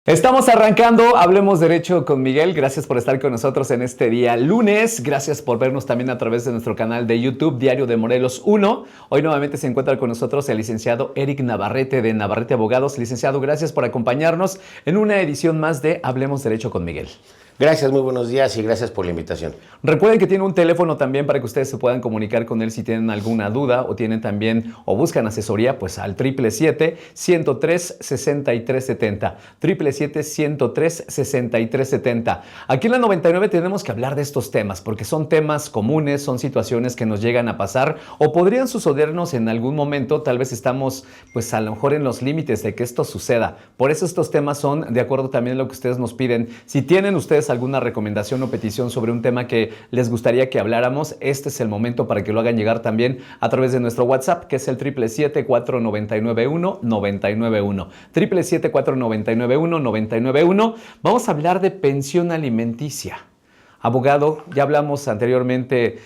Estamos arrancando, Hablemos Derecho con Miguel. Gracias por estar con nosotros en este día lunes. Gracias por vernos también a través de nuestro canal de YouTube, Diario de Morelos 1. Hoy nuevamente se encuentra con nosotros el licenciado Eric Navarrete de Navarrete Abogados. Licenciado, gracias por acompañarnos en una edición más de Hablemos Derecho con Miguel. Gracias, muy buenos días y gracias por la invitación. Recuerden que tiene un teléfono también para que ustedes se puedan comunicar con él si tienen alguna duda o tienen también o buscan asesoría, pues al 777-103-6370. 777-103-6370. Aquí en la 99 tenemos que hablar de estos temas porque son temas comunes, son situaciones que nos llegan a pasar o podrían sucedernos en algún momento. Tal vez estamos pues a lo mejor en los límites de que esto suceda. Por eso estos temas son de acuerdo también a lo que ustedes nos piden. Si tienen ustedes alguna recomendación o petición sobre un tema que les gustaría que habláramos, este es el momento para que lo hagan llegar también a través de nuestro WhatsApp, que es el 777-499-1991. 777-499-1991. Vamos a hablar de pensión alimenticia. Abogado, ya hablamos anteriormente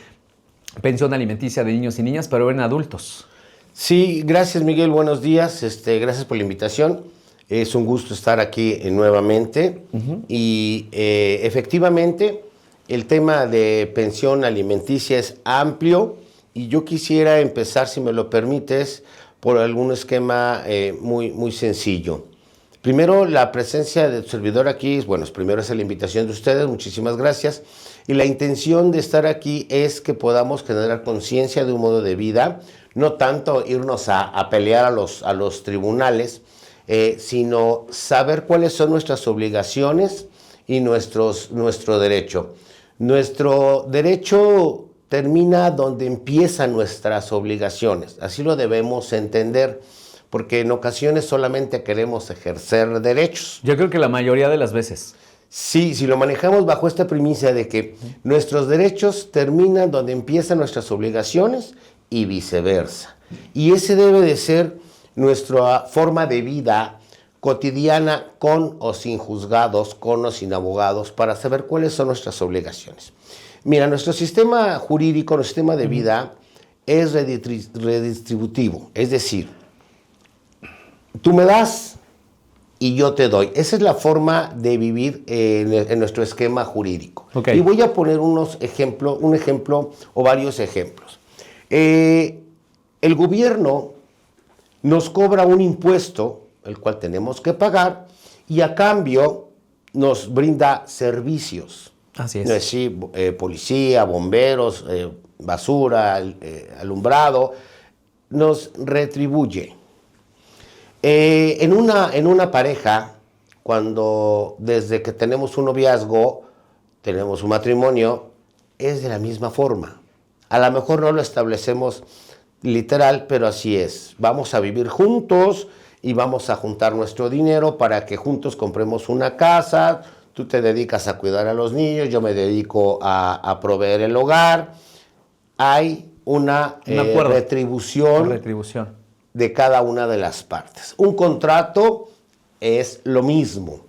pensión alimenticia de niños y niñas, pero en adultos. Sí, gracias Miguel, buenos días, gracias por la invitación. Es un gusto estar aquí nuevamente y efectivamente el tema de pensión alimenticia es amplio y yo quisiera empezar, si me lo permites, por algún esquema muy sencillo. Primero, la presencia de tu servidor aquí, primero es la invitación de ustedes, muchísimas gracias. Y la intención de estar aquí es que podamos generar conciencia de un modo de vida, no tanto irnos a pelear a los tribunales, sino saber cuáles son nuestras obligaciones y nuestro derecho. Nuestro derecho termina donde empiezan nuestras obligaciones, así lo debemos entender, porque en ocasiones solamente queremos ejercer derechos. Yo creo que la mayoría de las veces. Sí, si lo manejamos bajo esta premisa de que nuestros derechos terminan donde empiezan nuestras obligaciones y viceversa. Y ese debe de ser nuestra forma de vida cotidiana, con o sin juzgados, con o sin abogados, para saber cuáles son nuestras obligaciones. Mira, nuestro sistema jurídico, nuestro sistema de vida es redistributivo, es decir, tú me das y yo te doy. Esa es la forma de vivir en nuestro esquema jurídico. Okay. Y voy a poner un ejemplo o varios ejemplos. El gobierno nos cobra un impuesto, el cual tenemos que pagar, y a cambio nos brinda servicios. Así es. Sí, policía, bomberos, basura, alumbrado, nos retribuye. En una pareja, desde que tenemos un noviazgo, tenemos un matrimonio, es de la misma forma. A lo mejor no lo establecemos literal, pero así es. Vamos a vivir juntos y vamos a juntar nuestro dinero para que juntos compremos una casa. Tú te dedicas a cuidar a los niños, yo me dedico a proveer el hogar. Hay una retribución de cada una de las partes. Un contrato es lo mismo.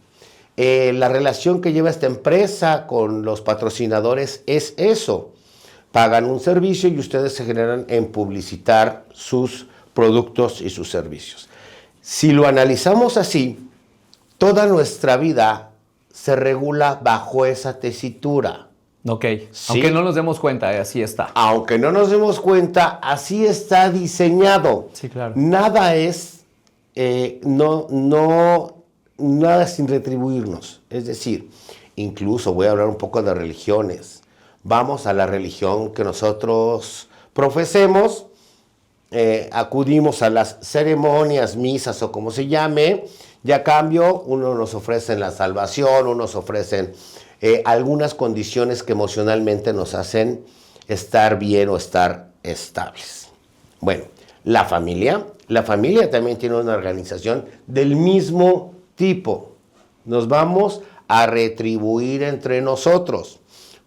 La relación que lleva esta empresa con los patrocinadores es eso. Pagan un servicio y ustedes se generan en publicitar sus productos y sus servicios. Si lo analizamos así, toda nuestra vida se regula bajo esa tesitura. Ok, ¿Sí? Aunque no nos demos cuenta, así está. Aunque no nos demos cuenta, así está diseñado. Sí, claro. Nada es, nada sin retribuirnos. Es decir, incluso voy a hablar un poco de religiones. Vamos a la religión que nosotros profesemos, acudimos a las ceremonias, misas o como se llame, y a cambio uno nos ofrece la salvación, uno nos ofrecen algunas condiciones que emocionalmente nos hacen estar bien o estar estables. Bueno, la familia también tiene una organización del mismo tipo. Nos vamos a retribuir entre nosotros.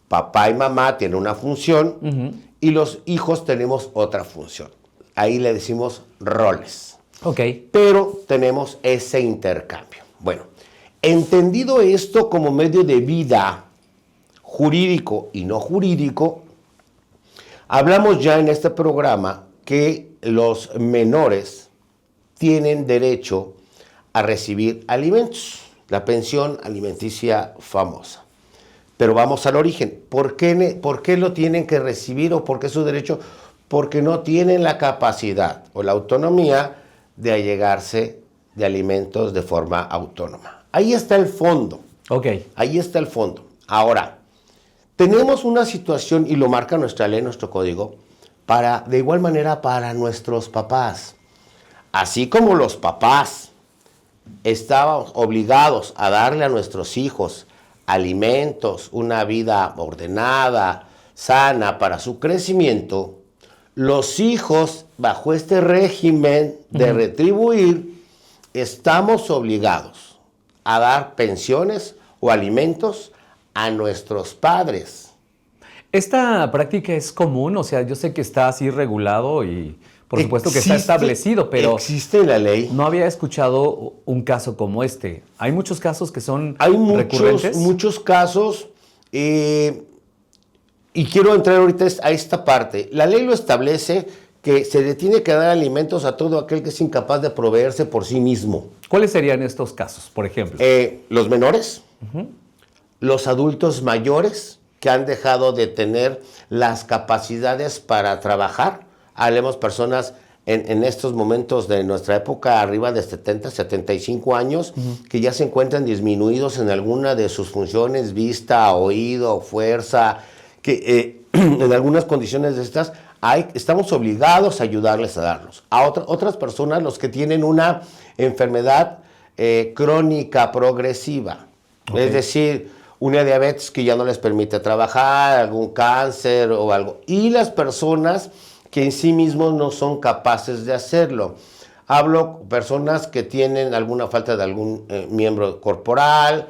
Papá y mamá tienen una función y los hijos tenemos otra función. Ahí le decimos roles. Ok. Pero tenemos ese intercambio. Bueno, entendido esto como medio de vida jurídico y no jurídico, hablamos ya en este programa que los menores tienen derecho a recibir alimentos. la pensión alimenticia famosa. Pero vamos al origen. ¿Por qué lo tienen que recibir o por qué es su derecho? Porque no tienen la capacidad o la autonomía de allegarse de alimentos de forma autónoma. Ahí está el fondo. Ok. Ahí está el fondo. Ahora, tenemos una situación, y lo marca nuestra ley, nuestro código, de igual manera para nuestros papás. Así como los papás estaban obligados a darle a nuestros hijos alimentos, una vida ordenada, sana para su crecimiento, los hijos, bajo este régimen de retribuir, estamos obligados a dar pensiones o alimentos a nuestros padres. ¿Esta práctica es común? O sea, yo sé que está así regulado y por supuesto que está establecido, pero existe la ley. no había escuchado un caso como este. ¿Hay muchos casos que son recurrentes? Hay muchos casos y quiero entrar ahorita a esta parte. La ley lo establece que se le tiene que dar alimentos a todo aquel que es incapaz de proveerse por sí mismo. ¿Cuáles serían estos casos, por ejemplo? Los menores, los adultos mayores que han dejado de tener las capacidades para trabajar. Hablemos personas en estos momentos de nuestra época arriba de 70, 75 años, que ya se encuentran disminuidos en alguna de sus funciones, vista, oído, fuerza, que en algunas condiciones de estas estamos obligados a ayudarles a darlos. A otras personas, los que tienen una enfermedad crónica progresiva, es decir, una diabetes que ya no les permite trabajar, algún cáncer o algo. Y las personas que en sí mismos no son capaces de hacerlo. Hablo personas que tienen alguna falta de algún miembro corporal,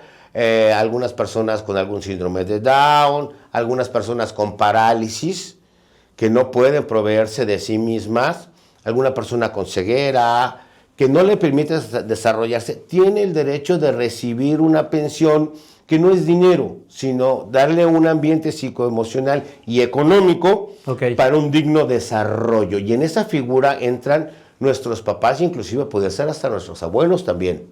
algunas personas con algún síndrome de Down, algunas personas con parálisis que no pueden proveerse de sí mismas, alguna persona con ceguera que no le permite desarrollarse, tiene el derecho de recibir una pensión que no es dinero, sino darle un ambiente psicoemocional y económico para un digno desarrollo. Y en esa figura entran nuestros papás, inclusive puede ser hasta nuestros abuelos también.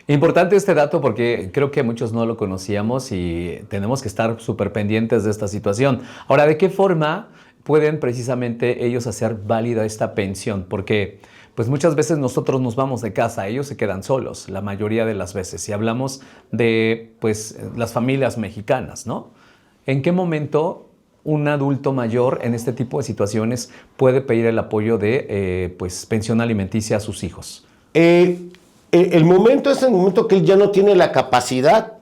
Importante este dato porque creo que muchos no lo conocíamos y tenemos que estar súper pendientes de esta situación. Ahora, ¿de qué forma pueden precisamente ellos hacer válida esta pensión? Porque pues muchas veces nosotros nos vamos de casa, ellos se quedan solos, la mayoría de las veces. Si hablamos de pues las familias mexicanas, ¿no? ¿En qué momento un adulto mayor en este tipo de situaciones puede pedir el apoyo de pues pensión alimenticia a sus hijos? El momento es el momento que él ya no tiene la capacidad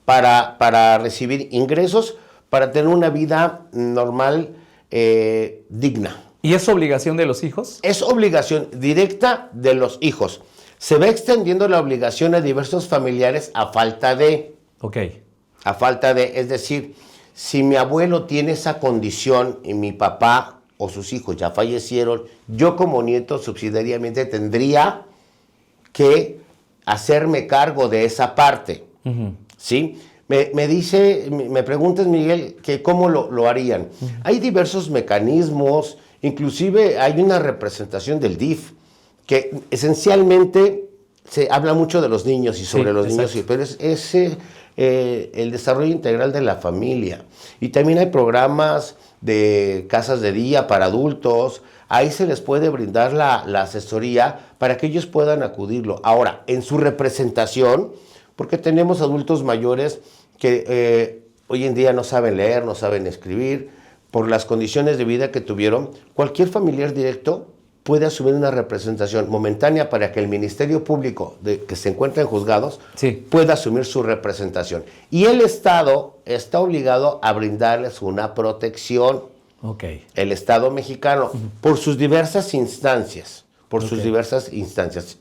para recibir ingresos, para tener una vida normal, digna. ¿Y es obligación de los hijos? Es obligación directa de los hijos. Se va extendiendo la obligación a diversos familiares a falta de. Ok. A falta de, es decir, si mi abuelo tiene esa condición y mi papá o sus hijos ya fallecieron, yo como nieto subsidiariamente tendría que hacerme cargo de esa parte. ¿Sí? Me preguntas, Miguel, que cómo lo harían. Hay diversos mecanismos. Inclusive hay una representación del DIF, que esencialmente se habla mucho de los niños y sobre los niños, pero es el desarrollo integral de la familia. Y también hay programas de casas de día para adultos, ahí se les puede brindar la asesoría para que ellos puedan acudirlo. Ahora, en su representación, porque tenemos adultos mayores que hoy en día no saben leer, no saben escribir, por las condiciones de vida que tuvieron, cualquier familiar directo puede asumir una representación momentánea para que el Ministerio Público que se encuentra en juzgados pueda asumir su representación. Y el Estado está obligado a brindarles una protección. El Estado mexicano, por sus diversas instancias,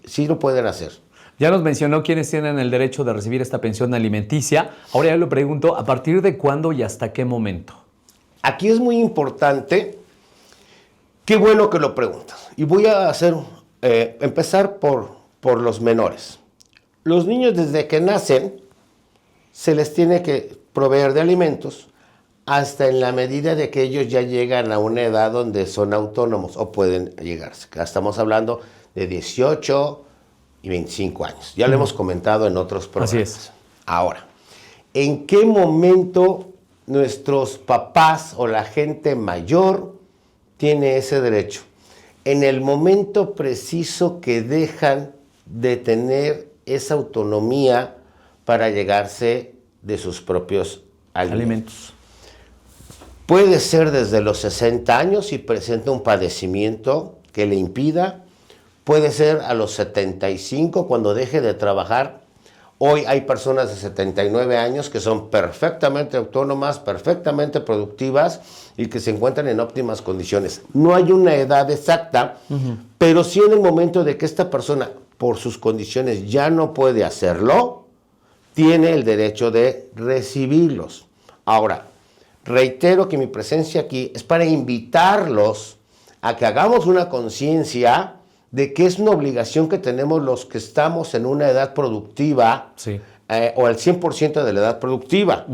sí lo pueden hacer. Ya nos mencionó quiénes tienen el derecho de recibir esta pensión alimenticia. Ahora ya lo pregunto, ¿a partir de cuándo y hasta qué momento? Aquí es muy importante, qué bueno que lo preguntas. Y voy a empezar por los menores. Los niños desde que nacen se les tiene que proveer de alimentos hasta en la medida de que ellos ya llegan a una edad donde son autónomos o pueden llegarse. Estamos hablando de 18 y 25 años. Ya lo hemos comentado en otros programas. Así es. Ahora, ¿en qué momento nuestros papás o la gente mayor tiene ese derecho? En el momento preciso que dejan de tener esa autonomía para llegarse de sus propios alimentos. Puede ser desde los 60 años si presenta un padecimiento que le impida. Puede ser a los 75 cuando deje de trabajar. Hoy hay personas de 79 años que son perfectamente autónomas, perfectamente productivas y que se encuentran en óptimas condiciones. No hay una edad exacta, pero sí en el momento de que esta persona, por sus condiciones, ya no puede hacerlo, tiene el derecho de recibirlos. Ahora, reitero que mi presencia aquí es para invitarlos a que hagamos una conciencia de que es una obligación que tenemos los que estamos en una edad productiva, Sí. O al 100% de la edad productiva.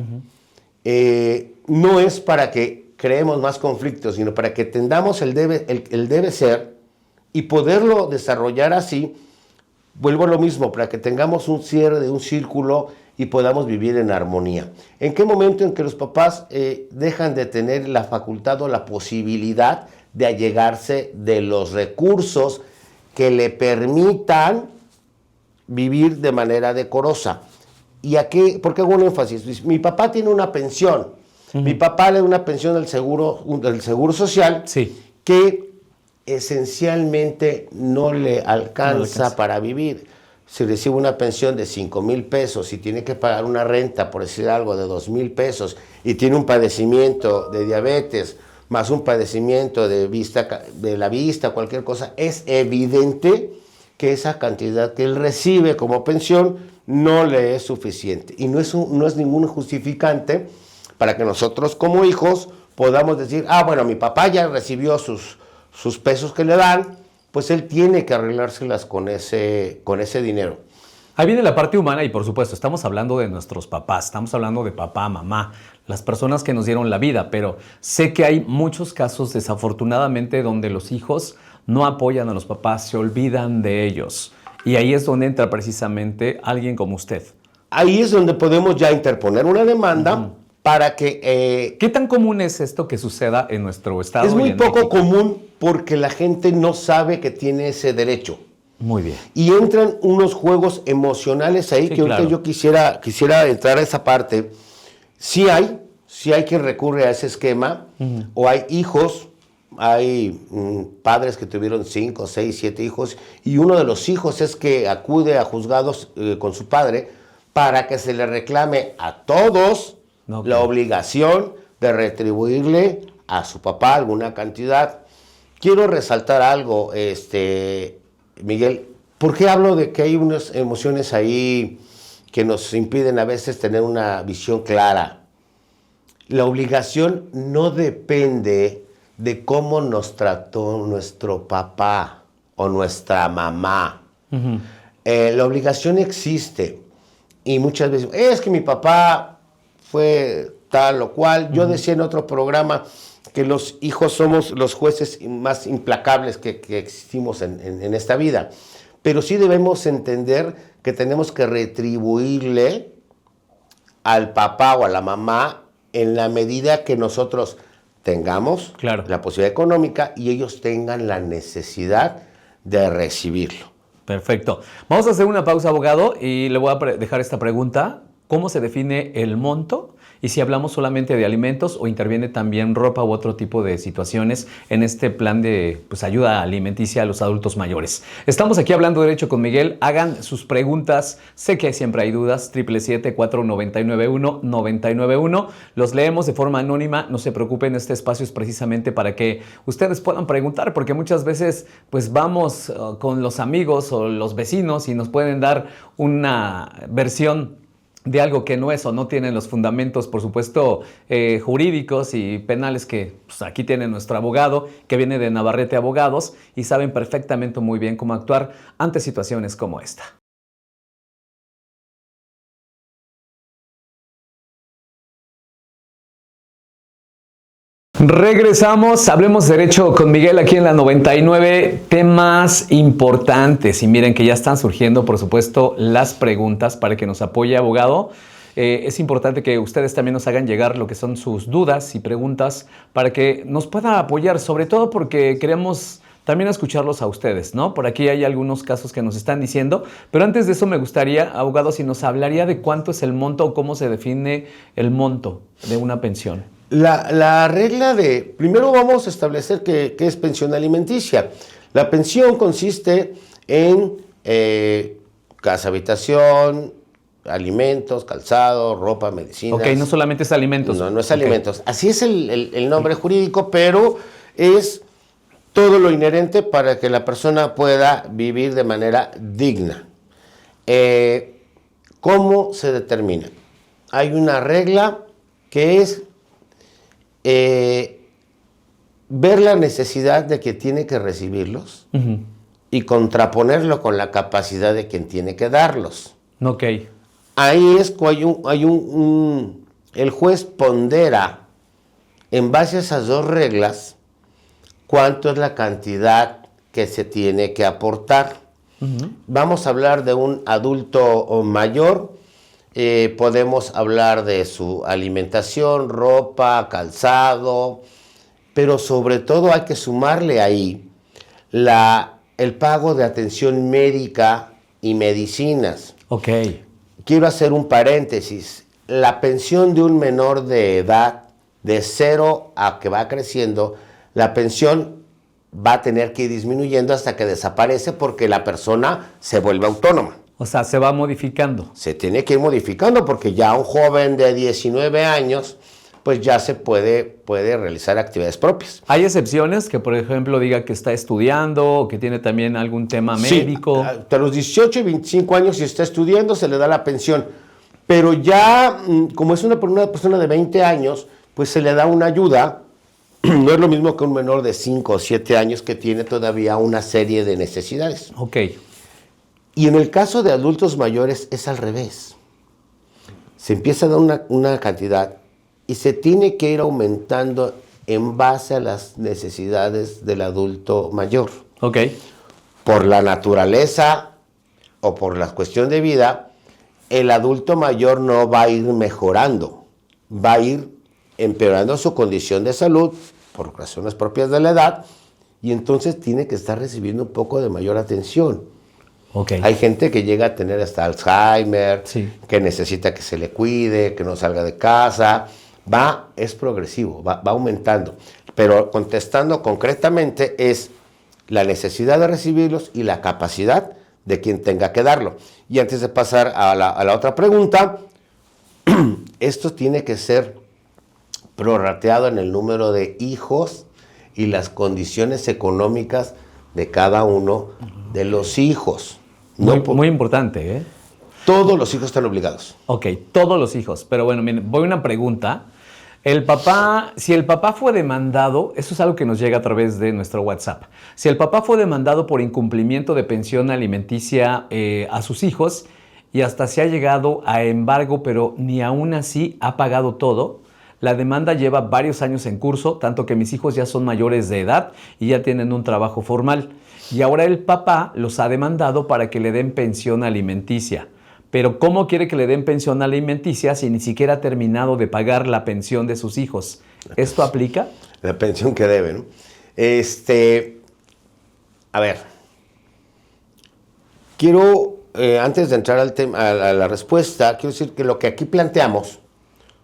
No es para que creemos más conflictos, sino para que tengamos el debe ser y poderlo desarrollar así. Vuelvo a lo mismo, para que tengamos un cierre de un círculo y podamos vivir en armonía. ¿En qué momento en que los papás dejan de tener la facultad o la posibilidad de allegarse de los recursos que le permitan vivir de manera decorosa? ¿Y a qué? ¿Por qué hago un énfasis? Mi papá tiene una pensión. Mi papá le da una pensión del seguro social, Sí. que esencialmente no le alcanza para vivir. Si recibe una pensión de 5,000 pesos y tiene que pagar una renta, por decir algo, de 2,000 pesos y tiene un padecimiento de diabetes, más un padecimiento de la vista, cualquier cosa, es evidente que esa cantidad que él recibe como pensión no le es suficiente. Y no es ningún justificante para que nosotros como hijos podamos decir, bueno, mi papá ya recibió sus pesos que le dan, pues él tiene que arreglárselas con ese dinero. Ahí viene la parte humana y por supuesto estamos hablando de nuestros papás, estamos hablando de papá, mamá, las personas que nos dieron la vida, pero sé que hay muchos casos desafortunadamente donde los hijos no apoyan a los papás, se olvidan de ellos y ahí es donde entra precisamente alguien como usted. Ahí es donde podemos ya interponer una demanda para que... ¿Qué tan común es esto que suceda en nuestro estado? Es muy y en poco México? común porque la gente no sabe que tiene ese derecho. Muy bien. Y entran unos juegos emocionales ahí, Sí, que ahorita claro. yo quisiera entrar a esa parte. Sí hay quien recurre a ese esquema, o hay hijos, hay padres que tuvieron 5, 6, 7 hijos, y uno de los hijos es que acude a juzgados con su padre para que se le reclame a todos la obligación de retribuirle a su papá alguna cantidad. Quiero resaltar algo, Miguel. ¿Por qué hablo de que hay unas emociones ahí que nos impiden a veces tener una visión clara? La obligación no depende de cómo nos trató nuestro papá o nuestra mamá. La obligación existe y muchas veces, es que mi papá fue tal o cual. Yo decía en otro programa que los hijos somos los jueces más implacables que existimos en esta vida. Pero sí debemos entender que tenemos que retribuirle al papá o a la mamá en la medida que nosotros tengamos la posibilidad económica y ellos tengan la necesidad de recibirlo. Perfecto. Vamos a hacer una pausa, abogado, y le voy a dejar esta pregunta. ¿Cómo se define el monto? Y si hablamos solamente de alimentos o interviene también ropa u otro tipo de situaciones en este plan de ayuda alimenticia a los adultos mayores. Estamos aquí hablando derecho con Miguel. Hagan sus preguntas. Sé que siempre hay dudas. 777-4991-991. Los leemos de forma anónima. No se preocupen, este espacio es precisamente para que ustedes puedan preguntar, porque muchas veces vamos con los amigos o los vecinos y nos pueden dar una versión de algo que no es o no tienen los fundamentos, por supuesto, jurídicos y penales que aquí tiene nuestro abogado, que viene de Navarrete Abogados, y saben perfectamente muy bien cómo actuar ante situaciones como esta. Regresamos, hablemos derecho con Miguel aquí en la 99, temas importantes. Y miren que ya están surgiendo, por supuesto, las preguntas para que nos apoye, abogado. Es importante que ustedes también nos hagan llegar lo que son sus dudas y preguntas para que nos pueda apoyar, sobre todo porque queremos también escucharlos a ustedes, ¿no? Por aquí hay algunos casos que nos están diciendo, pero antes de eso me gustaría, abogado, si nos hablaría de cuánto es el monto o cómo se define el monto de una pensión. La regla de, primero vamos a establecer qué es pensión alimenticia. La pensión consiste en casa, habitación, alimentos, calzado, ropa, medicinas. Ok, no solamente es alimentos. No es alimentos. Así es el nombre jurídico, pero es todo lo inherente para que la persona pueda vivir de manera digna. ¿Cómo se determina? Hay una regla que es ver la necesidad de quien tiene que recibirlos y contraponerlo con la capacidad de quien tiene que darlos. Ok. Ahí es cuando el juez pondera en base a esas dos reglas cuánto es la cantidad que se tiene que aportar. Vamos a hablar de un adulto mayor. Podemos hablar de su alimentación, ropa, calzado, pero sobre todo hay que sumarle ahí el pago de atención médica y medicinas. Ok. Quiero hacer un paréntesis. La pensión de un menor de edad, de 0 a que va creciendo, la pensión va a tener que ir disminuyendo hasta que desaparece porque la persona se vuelve autónoma. O sea, se va modificando. Se tiene que ir modificando porque ya un joven de 19 años, pues ya se puede realizar actividades propias. ¿Hay excepciones que, por ejemplo, diga que está estudiando o que tiene también algún tema médico? Sí, hasta los 18 y 25 años, si está estudiando, se le da la pensión. Pero ya, como es una persona de 20 años, pues se le da una ayuda. No es lo mismo que un menor de 5 o 7 años que tiene todavía una serie de necesidades. Ok. Y en el caso de adultos mayores es al revés. Se empieza a dar una cantidad y se tiene que ir aumentando en base a las necesidades del adulto mayor. Ok. Por la naturaleza o por la cuestión de vida, el adulto mayor no va a ir mejorando, va a ir empeorando su condición de salud por razones propias de la edad y entonces tiene que estar recibiendo un poco de mayor atención. Okay. Hay gente que llega a tener hasta Alzheimer, sí, que necesita que se le cuide, que no salga de casa. Es progresivo, va aumentando. Pero contestando concretamente es la necesidad de recibirlos y la capacidad de quien tenga que darlo. Y antes de pasar a la otra pregunta, esto tiene que ser prorrateado en el número de hijos y las condiciones económicas de cada uno de los hijos. Muy importante, ¿eh? Todos los hijos están obligados. Ok, todos los hijos. Pero bueno, miren, voy a una pregunta. Si el papá fue demandado, eso es algo que nos llega a través de nuestro WhatsApp. Si el papá fue demandado por incumplimiento de pensión alimenticia a sus hijos y hasta se ha llegado a embargo, pero ni aún así ha pagado todo, la demanda lleva varios años en curso, tanto que mis hijos ya son mayores de edad y ya tienen un trabajo formal. Y ahora el papá los ha demandado para que le den pensión alimenticia. Pero ¿cómo quiere que le den pensión alimenticia si ni siquiera ha terminado de pagar la pensión de sus hijos? ¿Esto aplica? La pensión que debe, ¿no? A ver, quiero, antes de entrar al tema, a la respuesta, quiero decir que lo que aquí planteamos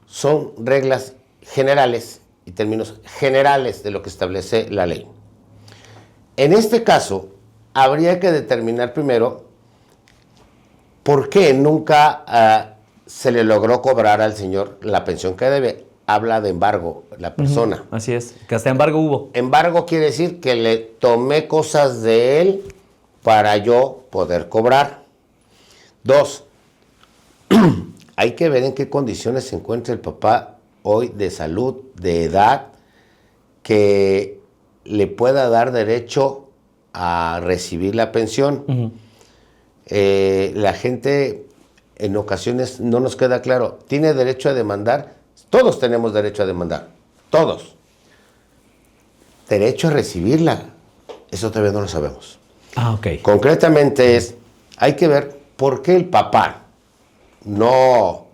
son reglas generales y términos generales de lo que establece la ley. En este caso, habría que determinar primero por qué nunca se le logró cobrar al señor la pensión que debe. Habla de embargo la persona. Así es, que hasta embargo hubo. Embargo quiere decir que le tomé cosas de él para yo poder cobrar. 2, hay que ver en qué condiciones se encuentra el papá hoy de salud, de edad, que le pueda dar derecho a recibir la pensión. La gente en ocasiones no nos queda claro, ¿tiene derecho a demandar? Todos tenemos derecho a demandar, todos. derecho a recibirla, eso todavía no lo sabemos. Ok. Concretamente hay que ver por qué el papá no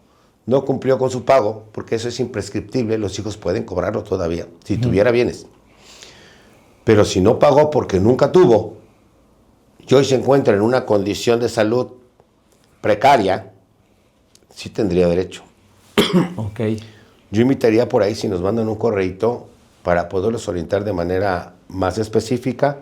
cumplió con su pago, porque eso es imprescriptible, los hijos pueden cobrarlo todavía, si tuviera bienes. Pero si no pagó porque nunca tuvo, y hoy se encuentra en una condición de salud precaria, sí tendría derecho. Ok. Yo invitaría por ahí, si nos mandan un correíto, para poderlos orientar de manera más específica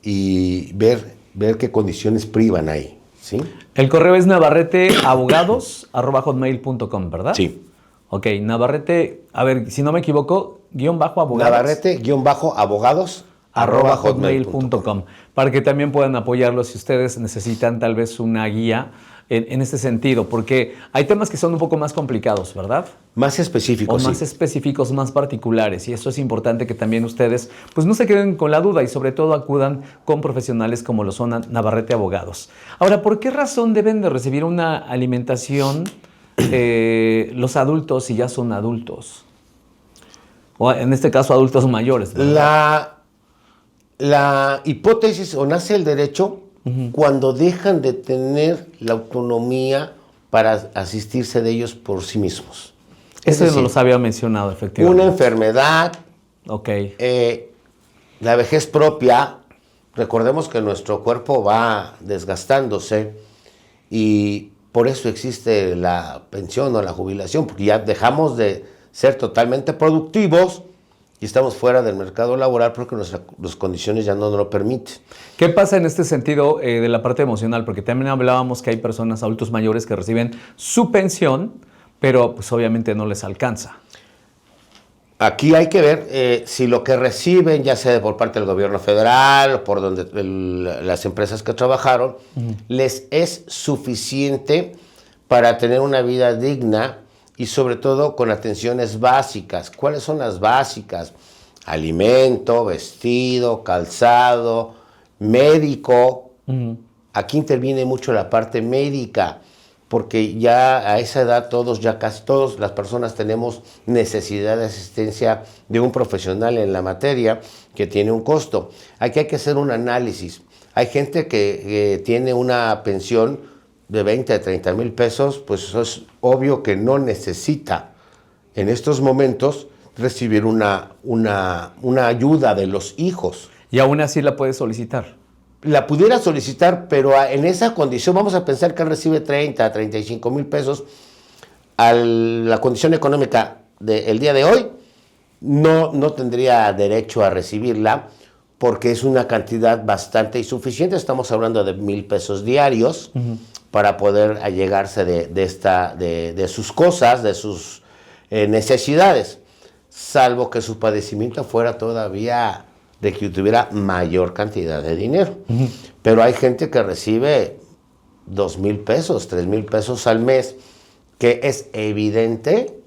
y ver qué condiciones privan ahí, ¿sí? El correo es navarreteabogados@hotmail.com, ¿verdad? Sí. Ok, Navarrete, a ver, si no me equivoco, _abogados. Navarrete-abogados@hotmail.com. Para que también puedan apoyarlos si ustedes necesitan tal vez una guía en este sentido, porque hay temas que son un poco más complicados, ¿verdad? Más específico, O más sí. específicos, más particulares, y eso es importante que también ustedes pues no se queden con la duda y sobre todo acudan con profesionales como lo son Navarrete Abogados. Ahora, ¿por qué razón deben de recibir una alimentación los adultos si ya son adultos? O en este caso adultos mayores, ¿verdad? La hipótesis o nace el derecho cuando dejan de tener la autonomía para asistirse de ellos por sí mismos. Eso Es no decir, los había mencionado, efectivamente. una enfermedad, Ok. la vejez propia, recordemos que nuestro cuerpo va desgastándose y por eso existe la pensión o la jubilación, porque ya dejamos de ser totalmente productivos y estamos fuera del mercado laboral porque nuestras condiciones ya no nos lo permiten. ¿Qué pasa en este sentido de la parte emocional? Porque también hablábamos que hay personas, adultos mayores, que reciben su pensión, pero pues obviamente no les alcanza. Aquí hay que ver si lo que reciben, ya sea por parte del gobierno federal o por las empresas que trabajaron, les es suficiente para tener una vida digna y sobre todo con atenciones básicas. ¿Cuáles son las básicas? Alimento, vestido, calzado, médico. Aquí interviene mucho la parte médica, porque ya a esa edad casi todas las personas tenemos necesidad de asistencia de un profesional en la materia que tiene un costo. Aquí hay que hacer un análisis. Hay gente que tiene una pensión de 20 a 30 mil pesos, pues eso es obvio que no necesita en estos momentos recibir una ayuda de los hijos. Y aún así la puede solicitar. La pudiera solicitar, pero en esa condición, vamos a pensar que él recibe 30 a 35 mil pesos, a la condición económica del día de hoy, no tendría derecho a recibirla, porque es una cantidad bastante insuficiente. Estamos hablando de 1,000 pesos diarios para poder allegarse de sus cosas, de sus necesidades, salvo que su padecimiento fuera todavía de que tuviera mayor cantidad de dinero. Pero hay gente que recibe 2,000 pesos, 3,000 pesos al mes, que es evidente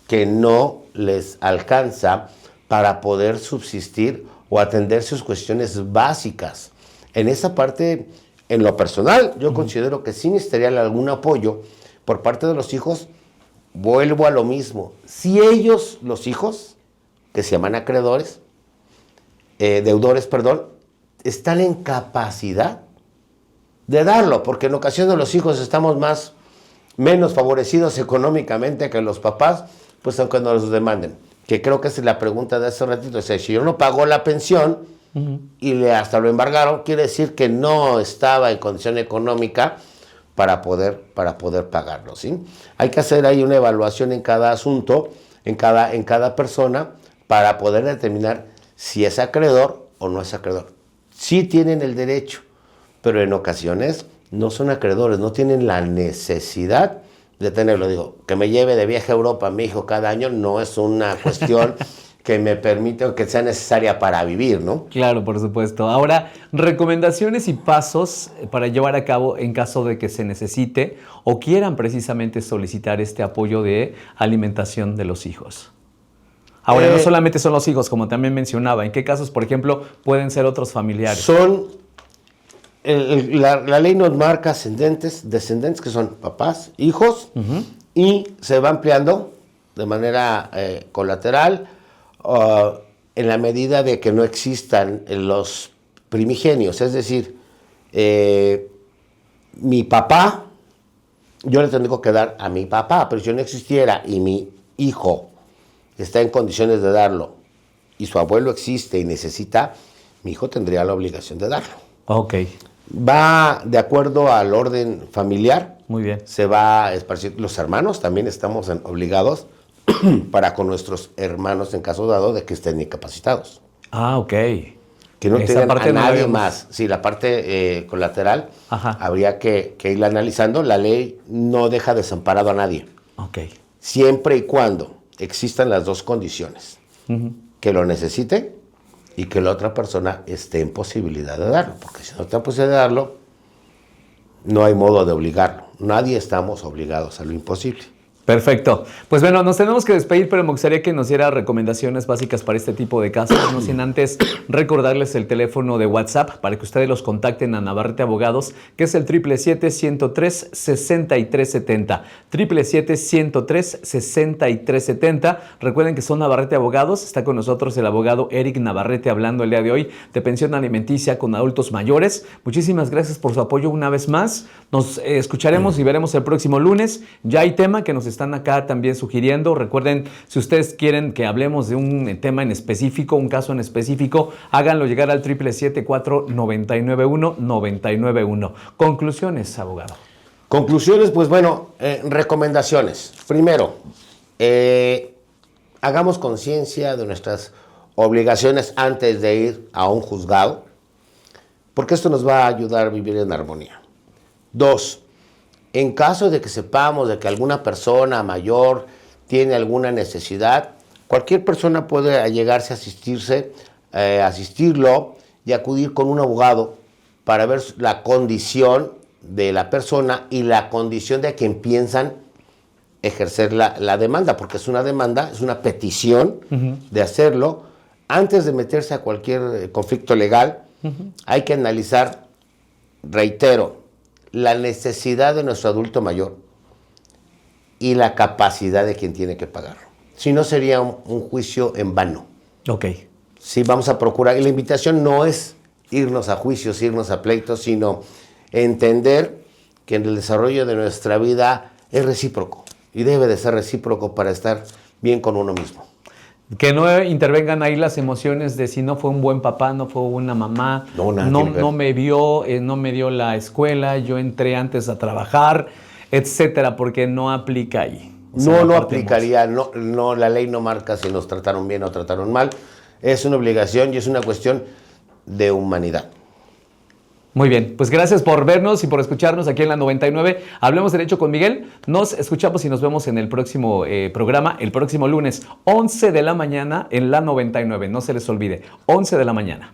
que no les alcanza para poder subsistir o atender sus cuestiones básicas. En esa parte, en lo personal, yo considero que sí necesitaría algún apoyo por parte de los hijos. Vuelvo a lo mismo. Si ellos, los hijos, que se llaman acreedores, deudores, están en capacidad de darlo, porque en ocasiones los hijos estamos menos favorecidos económicamente que los papás, pues aunque nos los demanden. Que creo que esa es la pregunta de hace ratito. O sea, si yo no pagó la pensión y hasta lo embargaron, quiere decir que no estaba en condición económica para poder pagarlo, ¿sí? Hay que hacer ahí una evaluación en cada asunto, en cada persona, para poder determinar si es acreedor o no es acreedor. Sí tienen el derecho, pero en ocasiones no son acreedores, no tienen la necesidad de tenerlo. Digo, que me lleve de viaje a Europa a mi hijo cada año no es una cuestión que me permite o que sea necesaria para vivir, ¿no? Claro, por supuesto. Ahora, recomendaciones y pasos para llevar a cabo en caso de que se necesite o quieran precisamente solicitar este apoyo de alimentación de los hijos. Ahora, no solamente son los hijos, como también mencionaba. ¿En qué casos, por ejemplo, pueden ser otros familiares? La ley nos marca descendentes, que son papás, hijos, y se va ampliando de manera colateral en la medida de que no existan los primigenios, es decir, mi papá, yo le tengo que dar a mi papá, pero si yo no existiera y mi hijo está en condiciones de darlo y su abuelo existe y necesita, mi hijo tendría la obligación de darlo. Ok, Va de acuerdo al orden familiar, muy bien. se va a esparcir. Los hermanos también estamos obligados para con nuestros hermanos en caso dado de que estén incapacitados. Ah, ok. Que no Esa tengan parte a no la nadie habíamos- más. Sí, la parte colateral Ajá. habría que irla analizando. La ley no deja desamparado a nadie, Ok. siempre y cuando existan las dos condiciones. Ujú. Que lo necesite y que la otra persona esté en posibilidad de darlo. Porque si no está en posibilidad de darlo, no hay modo de obligarlo. Nadie estamos obligados a lo imposible. Perfecto. Pues bueno, nos tenemos que despedir, pero me gustaría que nos diera recomendaciones básicas para este tipo de casos, no sin antes recordarles el teléfono de WhatsApp para que ustedes los contacten a Navarrete Abogados, que es el 777-103-6370. 777-103-6370. Recuerden que son Navarrete Abogados. Está con nosotros el abogado Eric Navarrete hablando el día de hoy de pensión alimenticia con adultos mayores. Muchísimas gracias por su apoyo una vez más. Nos escucharemos y veremos el próximo lunes. Ya hay tema que nos están acá también sugiriendo. Recuerden, si ustedes quieren que hablemos de un tema en específico, un caso en específico, háganlo llegar al 777-499-1991. Conclusiones, abogado. Conclusiones, pues bueno, recomendaciones. Primero, hagamos conciencia de nuestras obligaciones antes de ir a un juzgado, porque esto nos va a ayudar a vivir en armonía. Dos, en caso de que sepamos de que alguna persona mayor tiene alguna necesidad, cualquier persona puede allegarse a asistirlo y acudir con un abogado para ver la condición de la persona y la condición de quien piensan ejercer la demanda, porque es una demanda, es una petición de hacerlo. Antes de meterse a cualquier conflicto legal, hay que analizar, reitero, la necesidad de nuestro adulto mayor y la capacidad de quien tiene que pagar. Si no, sería un juicio en vano. Ok. Sí, vamos a procurar, y la invitación no es irnos a juicios, irnos a pleitos, sino entender que en el desarrollo de nuestra vida es recíproco y debe de ser recíproco para estar bien con uno mismo. Que no intervengan ahí las emociones de si no fue un buen papá, no fue una mamá, No, nada que ver. no me vio, no me dio la escuela, yo entré antes a trabajar, etcétera, porque no aplica ahí. O sea, No la parte aplicaría, no, la ley no marca si nos trataron bien o trataron mal. Es una obligación y es una cuestión de humanidad. Muy bien, pues gracias por vernos y por escucharnos aquí en la 99. Hablemos Derecho con Miguel. Nos escuchamos y nos vemos en el próximo programa, el próximo lunes, 11 de la mañana en la 99. No se les olvide, 11 de la mañana.